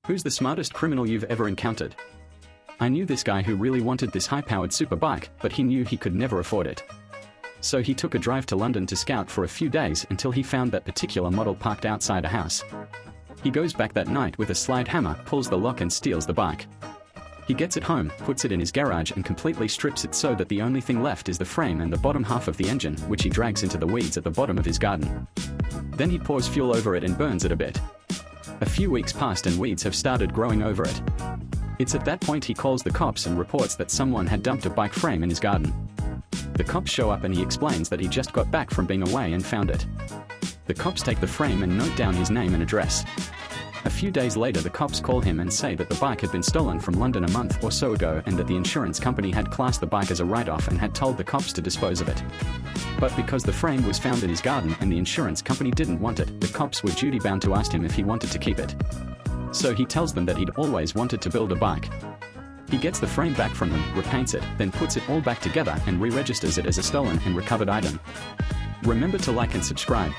Who's the smartest criminal you've ever encountered? I knew this guy who really wanted this high-powered super bike, but he knew he could never afford it. So he took a drive to London to scout for a few days until he found that particular model parked outside a house. He goes back that night with a slide hammer, pulls the lock and steals the bike. He gets it home, puts it in his garage and completely strips it so that the only thing left is the frame and the bottom half of the engine, which he drags into the weeds at the bottom of his garden. Then he pours fuel over it and burns it a bit. A few weeks passed and weeds have started growing over it. It's at that point he calls the cops and reports that someone had dumped a bike frame in his garden. The cops show up and he explains that he just got back from being away and found it. The cops take the frame and note down his name and address. A few days later the cops call him and say that the bike had been stolen from London a month or so ago and that the insurance company had classed the bike as a write-off and had told the cops to dispose of it. But because the frame was found in his garden and the insurance company didn't want it, the cops were duty-bound to ask him if he wanted to keep it. So he tells them that he'd always wanted to build a bike. He gets the frame back from them, repaints it, then puts it all back together and re-registers it as a stolen and recovered item. Remember to like and subscribe.